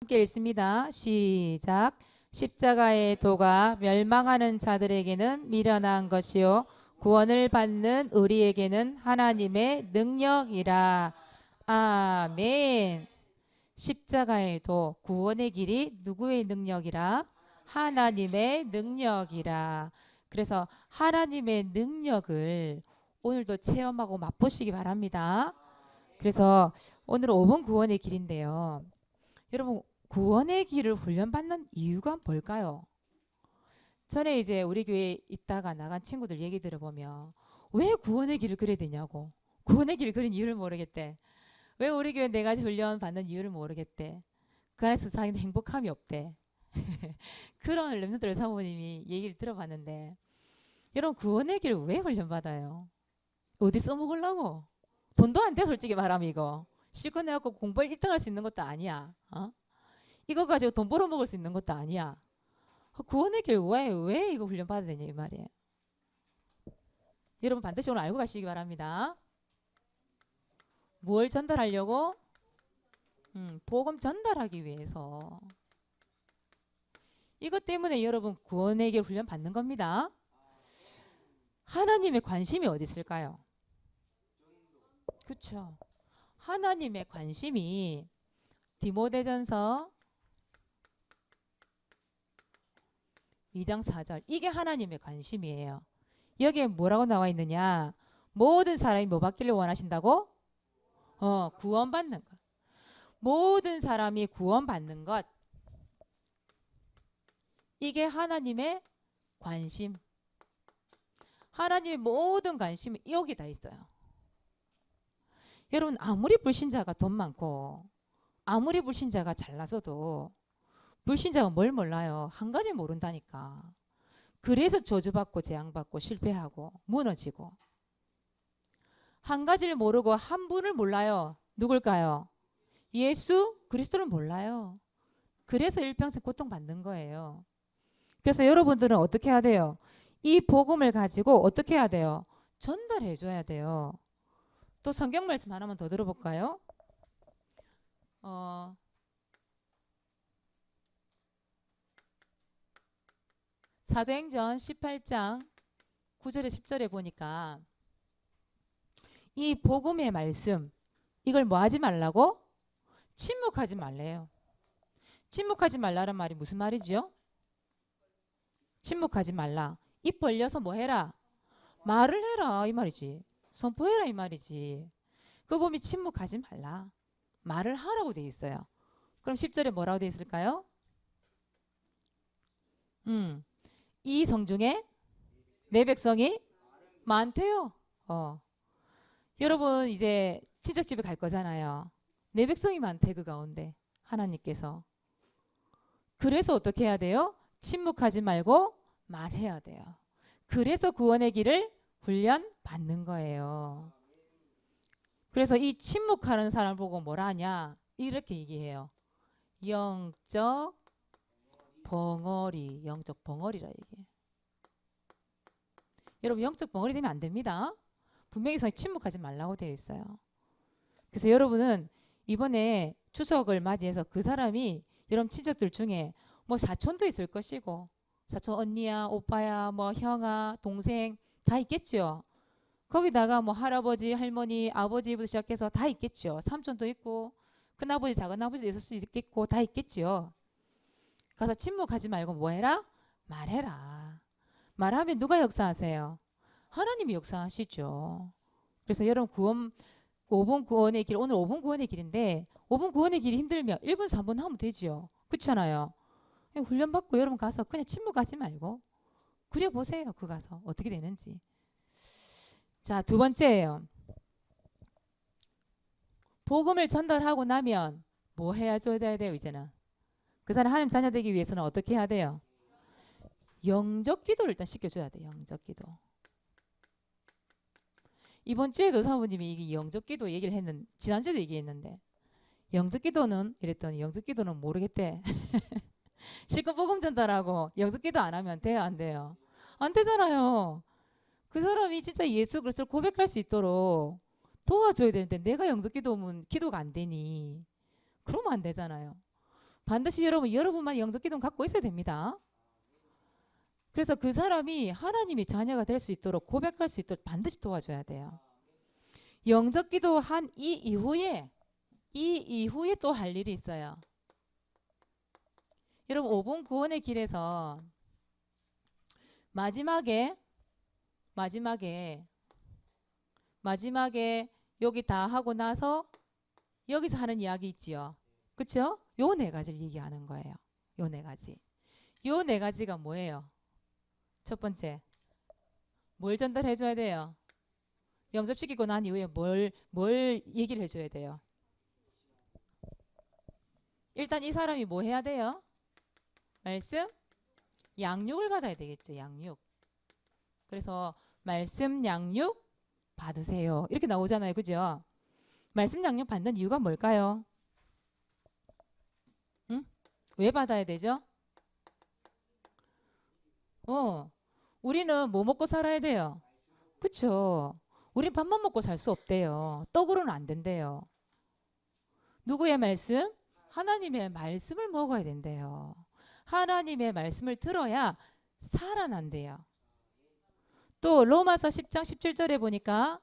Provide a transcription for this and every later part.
함께 읽습니다. 시작. 십자가의 도가 멸망하는 자들에게는 미련한 것이요 구원을 받는 우리에게는 하나님의 능력이라. 아멘. 십자가의 도, 구원의 길이 누구의 능력이라? 하나님의 능력이라. 그래서 하나님의 능력을 오늘도 체험하고 맛보시기 바랍니다. 그래서 오늘은 5번 구원의 길인데요. 여러분, 구원의 길을 훈련받는 이유가 뭘까요? 전에 이제 우리 교회에 있다가 나간 친구들 얘기 들어보면 왜 구원의 길을 그려야 되냐고. 구원의 길을 그린 이유를 모르겠대. 왜 우리 교회 네 가지 훈련 받는 이유를 모르겠대. 그 안에서 자기는 행복함이 없대. 그런 렘넌트들 사모님이 얘기를 들어봤는데, 여러분, 구원의 길 왜 훈련받아요? 어디 써먹으려고? 돈도 안 돼, 솔직히 말하면. 이거 실컷 내갖고 공부에 1등 할 수 있는 것도 아니야. 이거 가지고 돈 벌어먹을 수 있는 것도 아니야. 구원의 길 왜 이거 훈련받아야 되냐 이 말이에요. 여러분, 반드시 오늘 알고 가시기 바랍니다. 뭘 전달하려고? 복음 전달하기 위해서. 이것 때문에 여러분 구원의 길 훈련 받는 겁니다. 하나님의 관심이 어디 있을까요? 그렇죠. 하나님의 관심이 디모데전서 2장 4절, 이게 하나님의 관심이에요. 여기에 뭐라고 나와 있느냐? 모든 사람이 뭐 받기를 원하신다고? 구원받는 것. 모든 사람이 구원받는 것. 이게 하나님의 관심. 하나님의 모든 관심이 여기 다 있어요. 여러분, 아무리 불신자가 돈 많고 아무리 불신자가 잘나서도 불신자가 뭘 몰라요? 한 가지 모른다니까. 그래서 저주받고 재앙받고 실패하고 무너지고. 한 가지를 모르고 한 분을 몰라요. 누굴까요? 예수 그리스도를 몰라요. 그래서 일평생 고통받는 거예요. 그래서 여러분들은 어떻게 해야 돼요? 이 복음을 가지고 어떻게 해야 돼요? 전달해 줘야 돼요. 또 성경 말씀 하나만 더 들어볼까요? 사도행전 18장 9절에 10절에 보니까 이 복음의 말씀, 이걸 뭐 하지 말라고? 침묵하지 말래요. 침묵하지 말라는 말이 무슨 말이지요? 침묵하지 말라. 입 벌려서 뭐 해라? 말을 해라 이 말이지. 선포해라 이 말이지. 그 보면 침묵하지 말라. 말을 하라고 돼 있어요. 그럼 10절에 뭐라고 돼 있을까요? 이 성중에 내 백성이 많대요. 여러분 이제 친척집에 갈 거잖아요. 내 백성이 많대 그 가운데 하나님께서. 그래서 어떻게 해야 돼요? 침묵하지 말고 말해야 돼요. 그래서 구원의 길을 훈련 받는 거예요. 그래서 이 침묵하는 사람 보고 뭐라 하냐? 이렇게 얘기해요. 영적 벙어리. 영적 벙어리라 얘기해. 여러분, 영적 벙어리 되면 안 됩니다. 분명히 침묵하지 말라고 되어 있어요. 그래서 여러분은 이번에 추석을 맞이해서 그 사람이 여러분 친척들 중에 뭐 사촌도 있을 것이고, 사촌 언니야 오빠야 뭐 형아 동생 다 있겠죠. 거기다가 뭐 할아버지 할머니 아버지부터 시작해서 다 있겠죠. 삼촌도 있고 큰아버지 작은아버지도 있을 수 있겠고 다 있겠죠. 가서 침묵하지 말고 뭐 해라? 말해라. 말하면 누가 역사하세요? 하나님이 역사하시죠. 그래서 여러분 5번 구원의 길, 오늘 5번 구원의 길인데 5번 구원의 길이 힘들면 1번 3번 하면 되죠. 그렇잖아요. 훈련받고 여러분 가서 그냥 침묵하지 말고 그려보세요. 그 가서 어떻게 되는지. 자, 두 번째예요. 복음을 전달하고 나면 뭐 해야 줘야 돼요? 이제는 그 사람 하나님 자녀 되기 위해서는 어떻게 해야 돼요? 영적 기도를 일단 시켜줘야 돼요. 영적 기도. 이번 주에도 사모님이 이게 영적 기도 얘기를 했는데 지난주에도 얘기했는데 영적 기도는 이랬더니 영적 기도는 모르겠대. 실컷 복음 전달하고 영적 기도 안 하면 돼요? 안 돼요? 안 되잖아요. 그 사람이 진짜 예수 그리스도를 고백할 수 있도록 도와줘야 되는데 내가 영적 기도면 기도가 안 되니 그러면 안 되잖아요. 반드시 여러분만 영적 기도는 갖고 있어야 됩니다. 그래서 그 사람이 하나님의 자녀가 될 수 있도록 고백할 수 있도록 반드시 도와줘야 돼요. 영적 기도한 이 이후에 또 할 일이 있어요. 여러분 5번 구원의 길에서 마지막에 여기 다 하고 나서 여기서 하는 이야기 있지요. 그렇죠? 요 네 가지를 얘기하는 거예요. 요 네 가지. 요 네 가지가 뭐예요? 첫 번째, 뭘 전달해 줘야 돼요? 영접시키고 난 이후에 뭘 얘기를 해줘야 돼요? 일단 이 사람이 뭐 해야 돼요? 말씀? 양육을 받아야 되겠죠. 양육. 그래서 말씀 양육 받으세요. 이렇게 나오잖아요. 그죠? 말씀 양육 받는 이유가 뭘까요? 응? 왜 받아야 되죠? 우리는 뭐 먹고 살아야 돼요? 그쵸? 우린 밥만 먹고 살 수 없대요. 떡으로는 안 된대요. 누구의 말씀? 하나님의 말씀을 먹어야 된대요. 하나님의 말씀을 들어야 살아난대요. 또 로마서 10장 17절에 보니까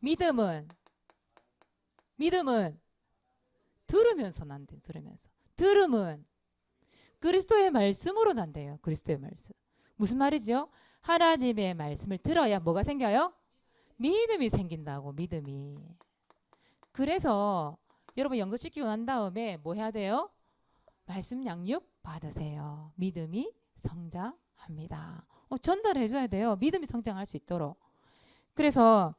믿음은 들으면서 난대. 들음은 그리스도의 말씀으로 난대요. 그리스도의 말씀. 무슨 말이죠? 하나님의 말씀을 들어야 뭐가 생겨요? 믿음이 생긴다고. 믿음이. 그래서 여러분 영접시키고 난 다음에 뭐 해야 돼요? 말씀 양육 받으세요. 믿음이 성장합니다. 전달해 줘야 돼요. 믿음이 성장할 수 있도록. 그래서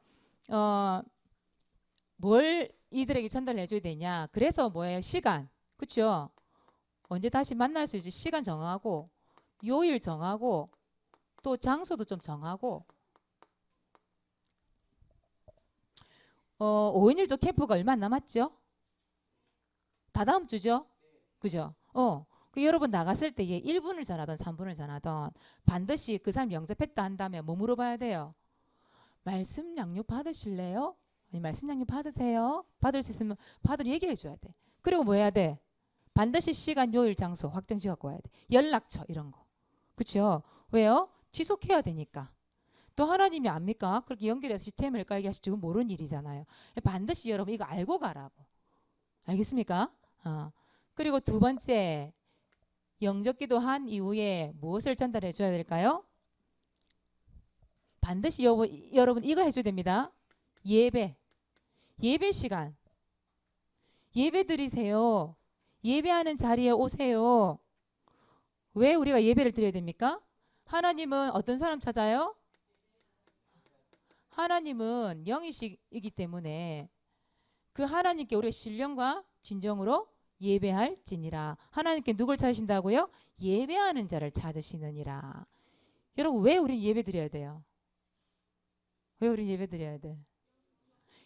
뭘 이들에게 전달해 줘야 되냐? 그래서 뭐예요? 시간. 그렇죠? 언제 다시 만날 수 있지? 시간 정하고 요일 정하고 또 장소도 좀 정하고 5인 1조 캠프가 얼마 안 남았죠? 다 다음 주죠? 그죠? 그 여러분 나갔을 때 1분을 전하던 3분을 전하던 반드시 그 사람 영접했다 한다면 뭐 물어봐야 돼요? 말씀 양육 받으실래요? 아니 말씀 양육 받으세요? 받을 수 있으면 얘기해 줘야 돼. 그리고 뭐 해야 돼? 반드시 시간, 요일, 장소 확정지 갖고 와야 돼. 연락처 이런 거. 그렇죠? 왜요? 지속해야 되니까. 또 하나님이 압니까? 그렇게 연결해서 시스템을 깔게 하실 줄 모르는 일이잖아요. 반드시 여러분 이거 알고 가라고. 알겠습니까? 그리고 두 번째, 영접기도 한 이후에 무엇을 전달해 줘야 될까요? 반드시 여러분 이거 해줘야 됩니다. 예배 시간. 예배 드리세요. 예배하는 자리에 오세요. 왜 우리가 예배를 드려야 됩니까? 하나님은 어떤 사람 찾아요? 하나님은 영이시기 때문에 그 하나님께 우리가 신령과 진정으로 예배할지니라. 하나님께 누굴 찾으신다고요? 예배하는 자를 찾으시느니라. 여러분 왜 우리는 예배 드려야 돼요? 왜 우리는 예배 드려야 돼?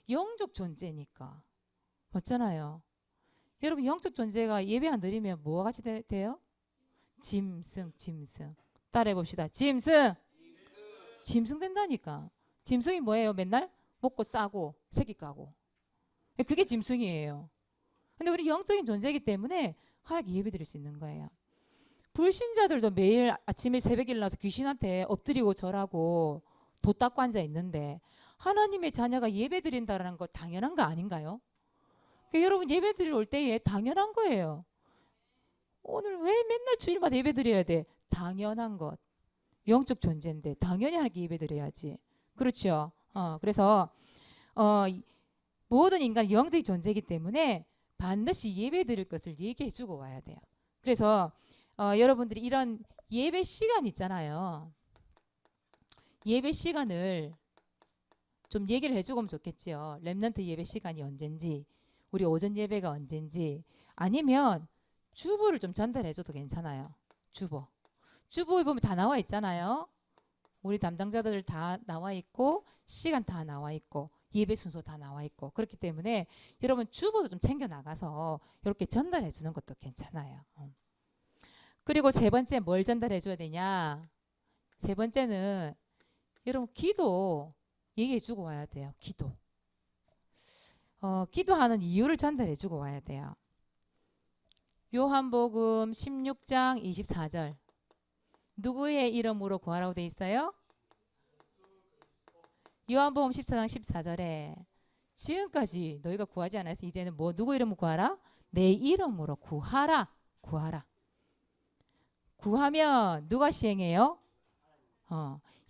영적 존재니까. 맞잖아요. 여러분 영적 존재가 예배 안 드리면 뭐와 같이 돼요? 짐승. 따라해 봅시다. 짐승 된다니까. 짐승이 뭐예요? 맨날 먹고 싸고 새끼 까고. 그게 짐승이에요. 근데 우리 영적인 존재이기 때문에 하나님께 예배 드릴 수 있는 거예요. 불신자들도 매일 아침에 새벽에 일어나서 귀신한테 엎드리고 절하고 도 닦고 앉아 있는데 하나님의 자녀가 예배 드린다는 거 당연한 거 아닌가요? 그러니까 여러분 예배 드리러 올 때에 당연한 거예요. 오늘 왜 맨날 주일마다 예배 드려야 돼? 당연한 것. 영적 존재인데 당연히 하나님께 예배 드려야지. 그렇죠? 그래서 모든 인간 영적인 존재이기 때문에 반드시 예배 드릴 것을 얘기해 주고 와야 돼요. 그래서 여러분들이 이런 예배 시간 있잖아요. 예배 시간을 좀 얘기를 해주고 하면 좋겠지요. 렘넌트 예배 시간이 언젠지, 우리 오전 예배가 언젠지, 아니면 주보를 좀 전달해줘도 괜찮아요. 주보에 보면 다 나와 있잖아요. 우리 담당자들 다 나와 있고 시간 다 나와 있고 예배 순서 다 나와 있고 그렇기 때문에 여러분 주보도 좀 챙겨 나가서 이렇게 전달해 주는 것도 괜찮아요. 그리고 세 번째 뭘 전달해 줘야 되냐? 세 번째는 여러분 기도 얘기해 주고 와야 돼요. 기도하는 이유를 전달해 주고 와야 돼요. 요한복음 16장 24절. 누구의 이름으로 구하라고 돼 있어요? 요한복음 14장 14절에 지금까지 너희가 구하지 않았어. 이제는 뭐 누구 이름으로 구하라? 내 이름으로 구하라. 구하라. 구하면 누가 시행해요?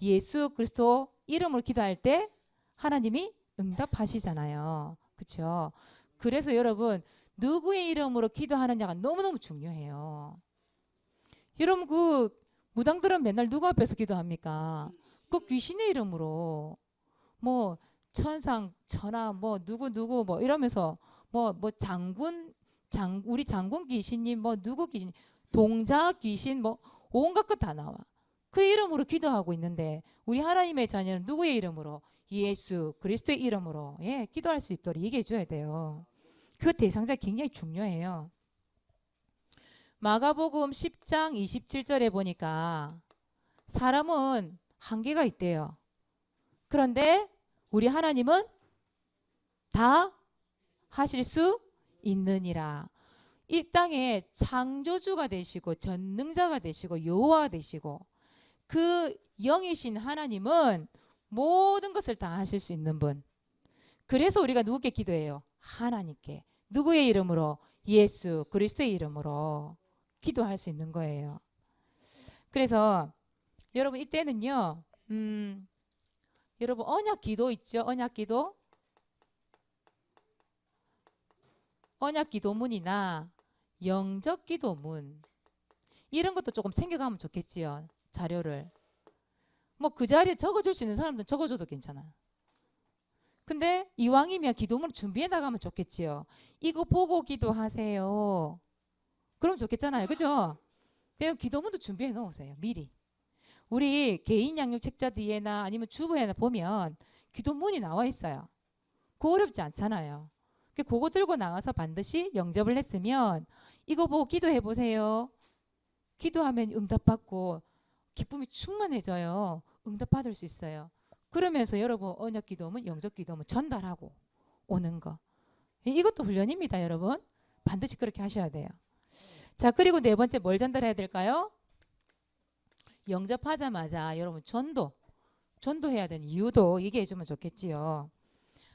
예수 그리스도 이름으로 기도할 때 하나님이 응답하시잖아요. 그렇죠? 그래서 여러분 누구의 이름으로 기도하느냐가 너무너무 중요해요. 여러분 그 무당들은 맨날 누구 앞에서 기도합니까? 그 귀신의 이름으로 뭐 천상 천하 뭐 누구 뭐 이러면서 뭐 우리 장군 귀신님 뭐 누구 귀신 동자 귀신 뭐 온갖 것 다 나와. 그 이름으로 기도하고 있는데 우리 하나님의 자녀는 누구의 이름으로? 예수 그리스도의 이름으로 기도할 수 있도록 얘기해 줘야 돼요. 그 대상자 굉장히 중요해요. 마가복음 10장 27절에 보니까 사람은 한계가 있대요. 그런데 우리 하나님은 다 하실 수 있느니라. 이 땅에 창조주가 되시고 전능자가 되시고 여호와 되시고 그 영이신 하나님은 모든 것을 다 하실 수 있는 분. 그래서 우리가 누구께 기도해요? 하나님께. 누구의 이름으로? 예수 그리스도의 이름으로 기도할 수 있는 거예요. 그래서 여러분 이때는요. 여러분 언약 기도 있죠? 언약 기도? 언약 기도문이나 영적 기도문 이런 것도 조금 챙겨가면 좋겠지요. 자료를. 뭐 그 자리에 적어줄 수 있는 사람들은 적어줘도 괜찮아요. 근데 이왕이면 기도문을 준비해 나가면 좋겠지요. 이거 보고 기도하세요. 그럼 좋겠잖아요. 그죠? 근데 기도문도 준비해 놓으세요. 미리. 우리 개인 양육 책자 뒤에나 아니면 주부에나 보면 기도문이 나와 있어요. 그거 어렵지 않잖아요. 그거 들고 나가서 반드시 영접을 했으면 이거 보고 기도해 보세요. 기도하면 응답받고 기쁨이 충만해져요. 응답받을 수 있어요. 그러면서 여러분 언약 기도문, 영접 기도문 전달하고 오는 거. 이것도 훈련입니다, 여러분. 반드시 그렇게 하셔야 돼요. 자, 그리고 네 번째 뭘 전달해야 될까요? 영접하자마자 여러분 전도해야 되는 이유도 얘기해 주면 좋겠지요.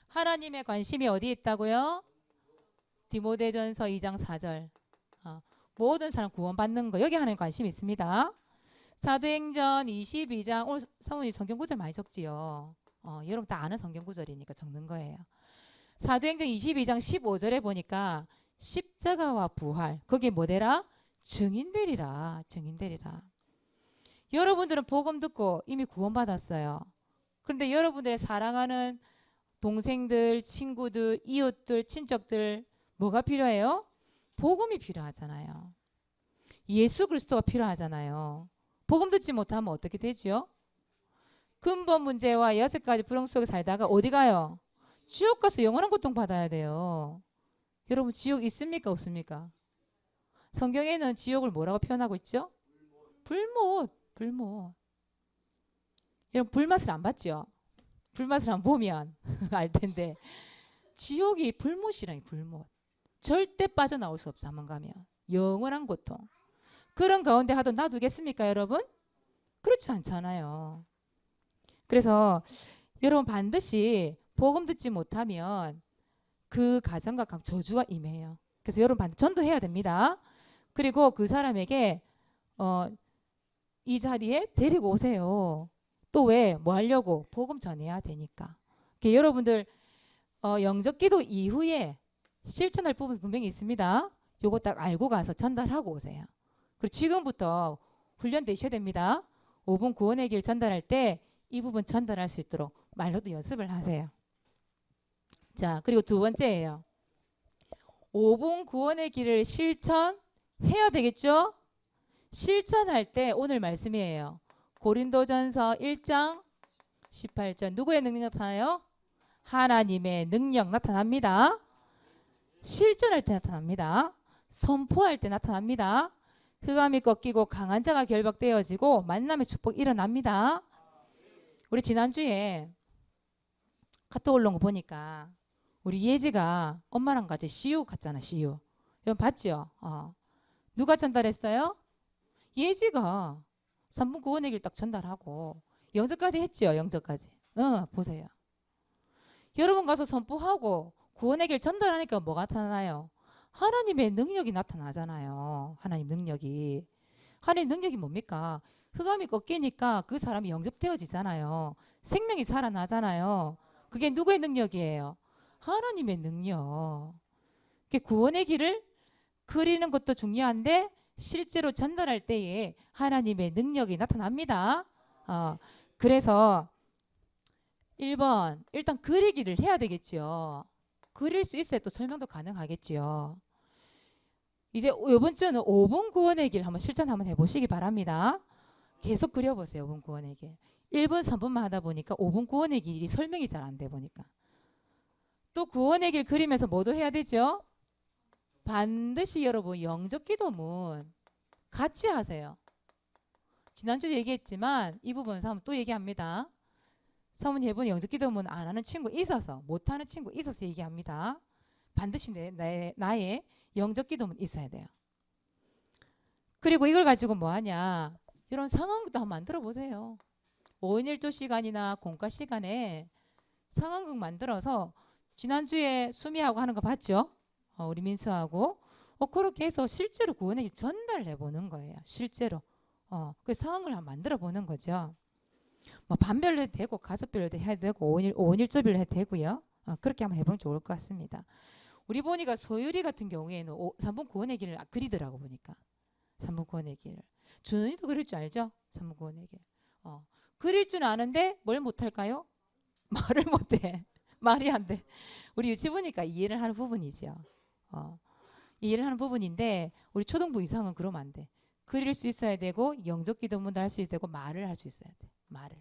하나님의 관심이 어디에 있다고요? 디모데전서 2장 4절. 모든 사람 구원받는 거 여기 하나님 관심이 있습니다. 사도행전 22장 오늘 사모님 성경 구절 많이 적지요. 여러분 다 아는 성경 구절이니까 적는 거예요. 사도행전 22장 15절에 보니까 십자가와 부활 거기에 뭐되라? 증인되리라. 증인되리라. 여러분들은 복음 듣고 이미 구원받았어요. 그런데 여러분들의 사랑하는 동생들, 친구들, 이웃들, 친척들 뭐가 필요해요? 복음이 필요하잖아요. 예수 그리스도가 필요하잖아요. 복음 듣지 못하면 어떻게 되죠? 근본 문제와 6가지 불행 속에 살다가 어디 가요? 지옥 가서 영원한 고통 받아야 돼요. 여러분 지옥 있습니까? 없습니까? 성경에는 지옥을 뭐라고 표현하고 있죠? 불못. 여러분 불맛을 안 봤죠? 불맛을 안 보면 알 텐데 지옥이 불못이라니 불못. 절대 빠져나올 수 없어. 한번 가면 영원한 고통. 그런 가운데 하도 놔두겠습니까 여러분? 그렇지 않잖아요. 그래서 여러분 반드시 복음 듣지 못하면 그 가정과 저주가 임해요. 그래서 여러분 반드시 전도해야 됩니다. 그리고 그 사람에게 이 자리에 데리고 오세요. 또 왜? 뭐 하려고? 복음 전해야 되니까. 여러분들 영적 기도 이후에 실천할 부분 분명히 있습니다. 요거 딱 알고 가서 전달하고 오세요. 그리고 지금부터 훈련되셔야 됩니다. 5분 구원의 길 전달할 때 이 부분 전달할 수 있도록 말로도 연습을 하세요. 자, 그리고 두 번째예요. 5분 구원의 길을 실천해야 되겠죠? 실천할 때 오늘 말씀이에요. 고린도전서 1장 18절. 누구의 능력 나타나요? 하나님의 능력 나타납니다. 실천할 때 나타납니다. 선포할 때 나타납니다. 흑암이 꺾이고 강한 자가 결박되어지고 만남의 축복 일어납니다. 우리 지난주에 카톡 올라온 거 보니까 우리 예지가 엄마랑 같이 CU 갔잖아. CU. 여러분 봤죠? 누가 전달했어요? 예지가 3분 구원의 길 딱 전달하고 영접까지 했죠. 영접까지. 보세요. 여러분 가서 선포하고 구원의 길 전달하니까 뭐가 나타나요? 하나님의 능력이 나타나잖아요. 하나님 능력이. 하나님 능력이 뭡니까? 흑암이 꺾이니까 그 사람이 영접되어지잖아요. 생명이 살아나잖아요. 그게 누구의 능력이에요? 하나님의 능력. 구원의 길을 그리는 것도 중요한데 실제로 전달할 때에 하나님의 능력이 나타납니다. 그래서 1번 일단 그리기를 해야 되겠죠. 그릴 수 있어야 또 설명도 가능하겠죠. 이제 이번 주는 5분 구원의 길 한번 실전 한번 해보시기 바랍니다. 계속 그려보세요. 5분 구원의 길. 1분 3분만 하다 보니까 5분 구원의 길이 설명이 잘 안 돼 보니까. 또 구원의 길 그리면서 뭐도 해야 되죠? 반드시 여러분 영접 기도문 같이 하세요. 지난주에 얘기했지만 이 부분 사모님 또 얘기합니다. 사모님 해본 영접 기도문 안 하는 친구 있어서 못하는 친구 있어서 얘기합니다. 반드시 나의 영접 기도문 있어야 돼요. 그리고 이걸 가지고 뭐 하냐, 이런 상황극도 한번 만들어 보세요. 5인 1조 시간이나 공과 시간에 상황극 만들어서 지난주에 수미하고 하는 거 봤죠? 우리 민수하고 그렇게 해서 실제로 구원의 전달해 보는 거예요. 실제로 그 상황을 한번 만들어 보는 거죠. 뭐 반별로 해도 되고 가족별로 해도 되고 5인 1조별로 해도 되고요. 그렇게 한번 해보면 좋을 것 같습니다. 우리 보니까 소율이 같은 경우에는 3분 구원의 길을 그리더라고 보니까. 3분 구원의 길을. 준은이도 그릴 줄 알죠? 3분 구원의 길. 그릴 줄 아는데 뭘 못할까요? 말을 못해. 말이 안 돼. 우리 유치 보니까 이해를 하는 부분이죠. 이해를 하는 부분인데 우리 초등부 이상은 그러면 안 돼. 그릴 수 있어야 되고 영적 기도문도 할 수 있어야 되고 말을 할 수 있어야 돼. 말을.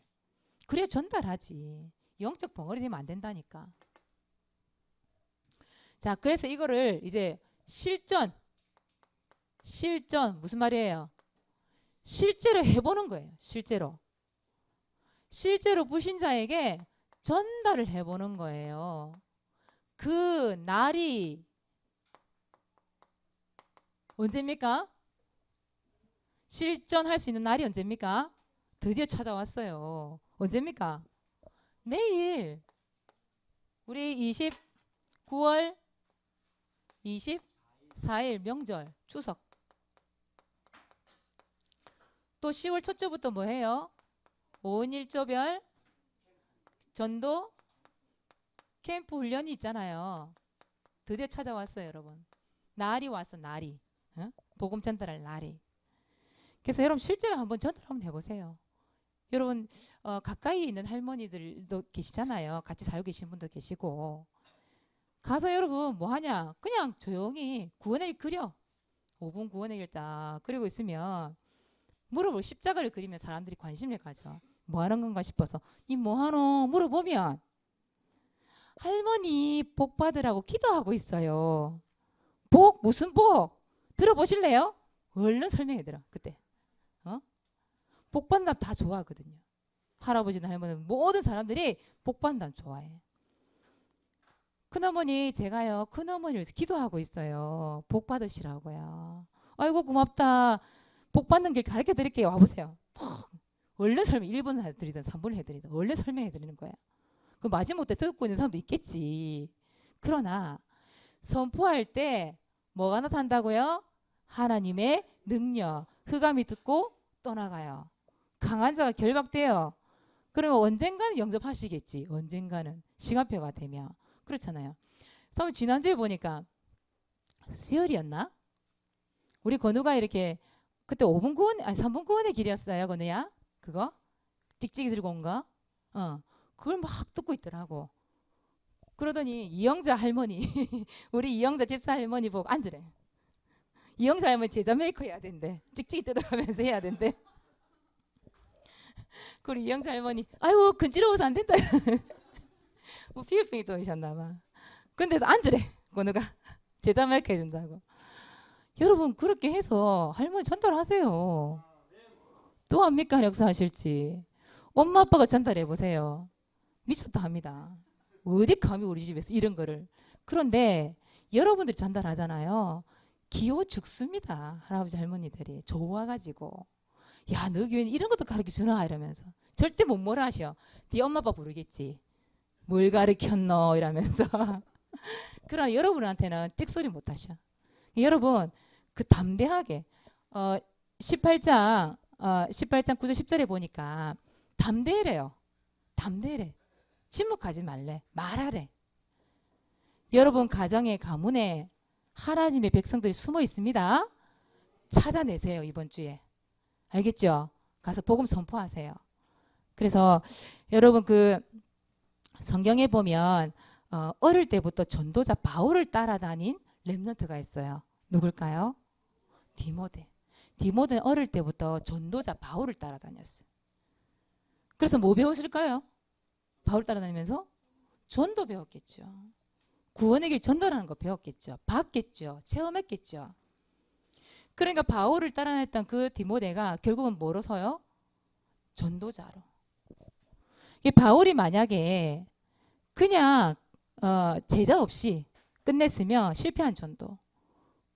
그래야 전달하지. 영적 벙어리 되면 안 된다니까. 자, 그래서 이거를 이제 실전 무슨 말이에요? 실제로 해보는 거예요. 실제로 불신자에게 전달을 해보는 거예요. 그 날이 언제입니까? 실전할 수 있는 날이 언제입니까? 드디어 찾아왔어요. 언제입니까? 내일. 우리 29월 24일 명절 추석. 또 10월 첫째부터 뭐 해요? 5인 1조별 전도 캠프 훈련이 있잖아요. 드디어 찾아왔어요, 여러분. 날이 왔어, 날이. 복음 전달할 날이. 그래서 여러분 실제로 한번 전달 한번 해보세요. 여러분 가까이 있는 할머니들도 계시잖아요. 같이 살고 계신 분도 계시고. 가서 여러분 뭐 하냐? 그냥 조용히 구원의 길 그려. 5분 구원의 길 딱 그리고 있으면 물어볼 십자가를 그리면 사람들이 관심을 가져. 뭐 하는 건가 싶어서 니 뭐 하노? 물어보면 할머니 복 받으라고 기도하고 있어요. 복? 무슨 복? 들어보실래요? 얼른 설명해 드려. 그때 복 받는 다 좋아하거든요. 할아버지나 할머니는 모든 사람들이 복 받는 좋아해. 큰어머니 제가요 큰어머니를 위해서 기도하고 있어요. 복 받으시라고요. 아이고 고맙다. 복 받는 길 가르쳐 드릴게요. 와보세요. 얼른 설명 1분 해드리든 3분 해드리든 얼른 설명해 드리는 거야. 그 마지못해 듣고 있는 사람도 있겠지. 그러나 선포할 때 뭐가 나타난다고요? 하나님의 능력. 흑암이 듣고 떠나가요. 강한 자가 결박돼요. 그러면 언젠가는 영접하시겠지. 언젠가는 시간표가 되면. 그렇잖아요. 그럼 지난주에 보니까 수요일이었나? 우리 건우가 이렇게 그때 5분 구원 아니 3분 구원의 길이었어요. 건우야. 그거? 찍찍이 들고 온 거? 그걸 막 듣고 있더라고. 그러더니 이영자 할머니 우리 이영자 집사 할머니 보고 앉으래. 이영자 할머니 제자 메이커 해야 된대. 찍찍이 뜯어가면서 해야 된대. 그리고 이영자 할머니 아이고 근지러워서 안 된다. 뭐 피부병이 도이셨나 봐. 근데도 앉으래. 건우가 제자 메이커 해준다고. 여러분 그렇게 해서 할머니 전달하세요. 또 합니까? 역사하실지. 엄마 아빠가 전달해 보세요. 미쳤다 합니다. 어디 감히 우리 집에서 이런 거를. 그런데 여러분들이 전달하잖아요. 기호 죽습니다. 할아버지 할머니들이 좋아가지고 야, 너 교회는 이런 것도 가르쳐 주나 이러면서 절대 못 뭐라 하셔. 네 엄마 아빠 부르겠지. 뭘 가르쳤노 이러면서. 그러나 여러분한테는 찍소리 못 하셔. 여러분 그 담대하게 18장 9절 10절에 보니까 담대해래요. 담대해. 침묵하지 말래. 말하래. 여러분 가정에 가문에 하나님의 백성들이 숨어 있습니다. 찾아내세요. 이번 주에. 알겠죠? 가서 복음 선포하세요. 그래서 여러분 그 성경에 보면 어릴 때부터 전도자 바울을 따라다닌 렘넌트가 있어요. 누굴까요? 디모데. 디모데는 어릴 때부터 전도자 바울을 따라다녔어요. 그래서 뭐 배웠을까요? 바울 따라다니면서 전도 배웠겠죠. 구원의 길 전달하는 거 배웠겠죠. 봤겠죠. 체험했겠죠. 그러니까 바울을 따라다녔던 그 디모데가 결국은 뭐로 서요? 전도자로. 바울이 만약에 그냥 제자 없이 끝냈으면 실패한 전도.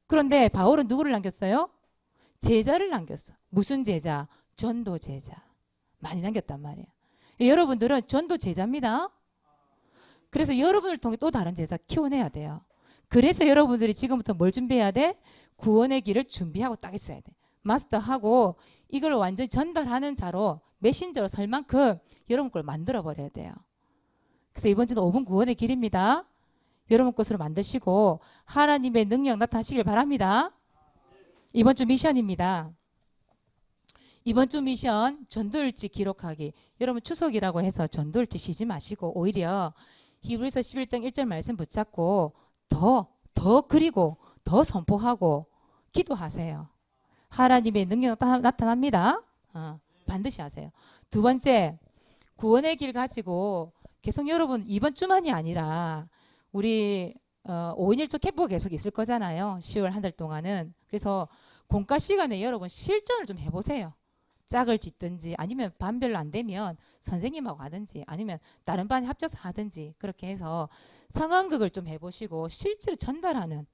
그런데 바울은 누구를 남겼어요? 제자를 남겼어. 무슨 제자? 전도 제자. 많이 남겼단 말이에요. 여러분들은 전도 제자입니다. 그래서 여러분을 통해 또 다른 제자 키워내야 돼요. 그래서 여러분들이 지금부터 뭘 준비해야 돼? 구원의 길을 준비하고 딱 있어야 돼. 마스터하고 이걸 완전히 전달하는 자로 메신저로 설 만큼 여러분 걸 만들어 버려야 돼요. 그래서 이번 주도 5분 구원의 길입니다. 여러분 것으로 만드시고 하나님의 능력 나타나시길 바랍니다. 이번 주 미션입니다. 이번 주 미션 전도일지 기록하기. 여러분 추석이라고 해서 전도일지 쉬지 마시고 오히려 히브리서 11장 1절 말씀 붙잡고 더 그리고 더 선포하고 기도하세요. 하나님의 능력 나타납니다. 반드시 하세요. 두 번째, 구원의 길 가지고 계속 여러분 이번 주만이 아니라 우리 5인 1조 캠프가 계속 있을 거잖아요. 10월 한 달 동안은. 그래서 공과 시간에 여러분 실전을 좀 해보세요. 짝을 짓든지 아니면 반별로 안 되면 선생님하고 하든지 아니면 다른 반에 합쳐서 하든지 그렇게 해서 상황극을 좀 해보시고 실제로 전달하는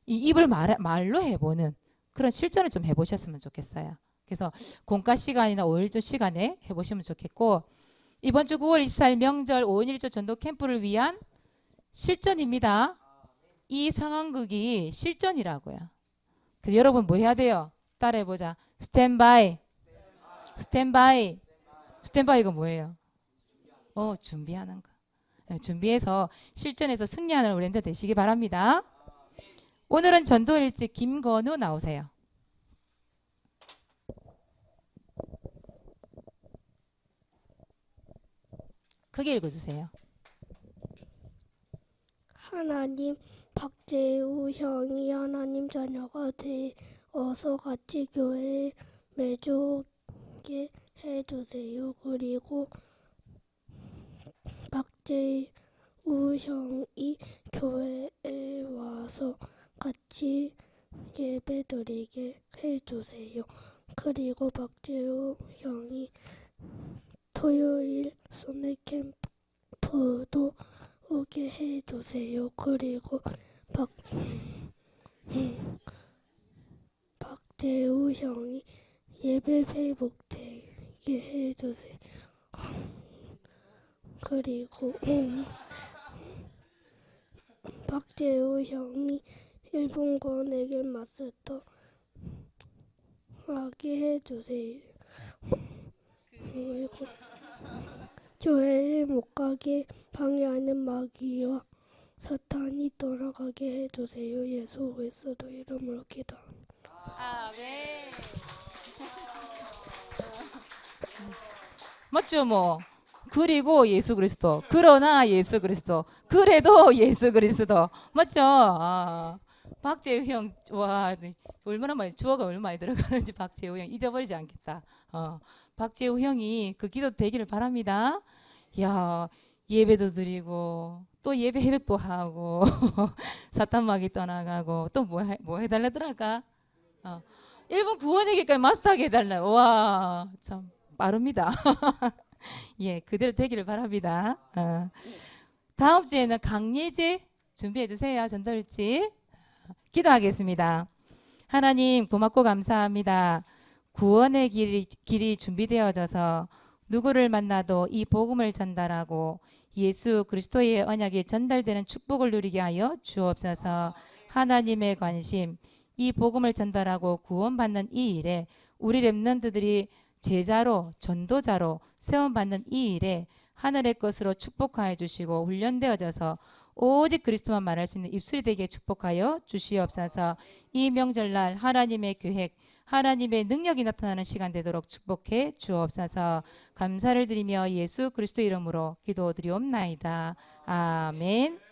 이 입을 말로 해보는 그런 실전을 좀 해보셨으면 좋겠어요. 그래서 공과 시간이나 5일조 시간에 해보시면 좋겠고 이번 주 9월 24일 명절 5인 1조 전도 캠프를 위한 실전입니다. 이 상황극이 실전이라고요. 그래서 여러분 뭐 해야 돼요? 따라해보자. 스탠바이. 스탠바이. 스탠바이가 뭐예요? 준비하는 거. 네, 준비해서 실전에서 승리하는 우리 랜더 되시기 바랍니다. 오늘은 전도일지 김건우 나오세요. 크게 읽어주세요. 하나님, 박재우 형이 하나님 자녀가 되어서 같이 교회에 매주 오게 해주세요. 그리고 박재우 형이 교회에 와서 같이 예배드리게 해주세요. 그리고 박재우 형이 토요일 소매 캠프도 오게 해주세요. 그리고 박재우 형이 예배 회복되게 해주세요. 그리고 박재우 형이 일본과 내길 마스터 하게 해주세요. 그리고 교회에 못 가게 방해하는 마귀와 사탄이 떠나가게 해주세요. 예수 그리스도 이름으로 기도합니다. 아멘. 맞죠 뭐. 그리고 예수 그리스도. 그러나 예수 그리스도. 그래도 예수 그리스도. 맞죠? 박재우 형, 와, 얼마나 많이, 주어가 얼마나 많이 들어가는지 박재우 형 잊어버리지 않겠다. 박재우 형이 그 기도 되기를 바랍니다. 야, 예배도 드리고, 또 예배 회복도 하고, 사탄마귀 떠나가고, 또 뭐 해달라더랄까? 1분 구원의 길까지 마스터하게 해달라. 와, 참, 빠릅니다. 예, 그대로 되기를 바랍니다. 다음 주에는 강예제 준비해 주세요. 전도일지. 기도하겠습니다. 하나님 고맙고 감사합니다. 구원의 길이 준비되어져서 누구를 만나도 이 복음을 전달하고 예수 그리스도의 언약이 전달되는 축복을 누리게 하여 주옵소서. 하나님의 관심, 이 복음을 전달하고 구원받는 이 일에 우리 렘넌트들이 제자로 전도자로 세움받는 이 일에 하늘의 것으로 축복하여 주시고 훈련되어져서 오직 그리스도만 말할 수 있는 입술이 되게 축복하여 주시옵소서. 이 명절날 하나님의 계획, 하나님의 능력이 나타나는 시간 되도록 축복해 주옵소서. 감사를 드리며 예수 그리스도 이름으로 기도드리옵나이다. 아멘.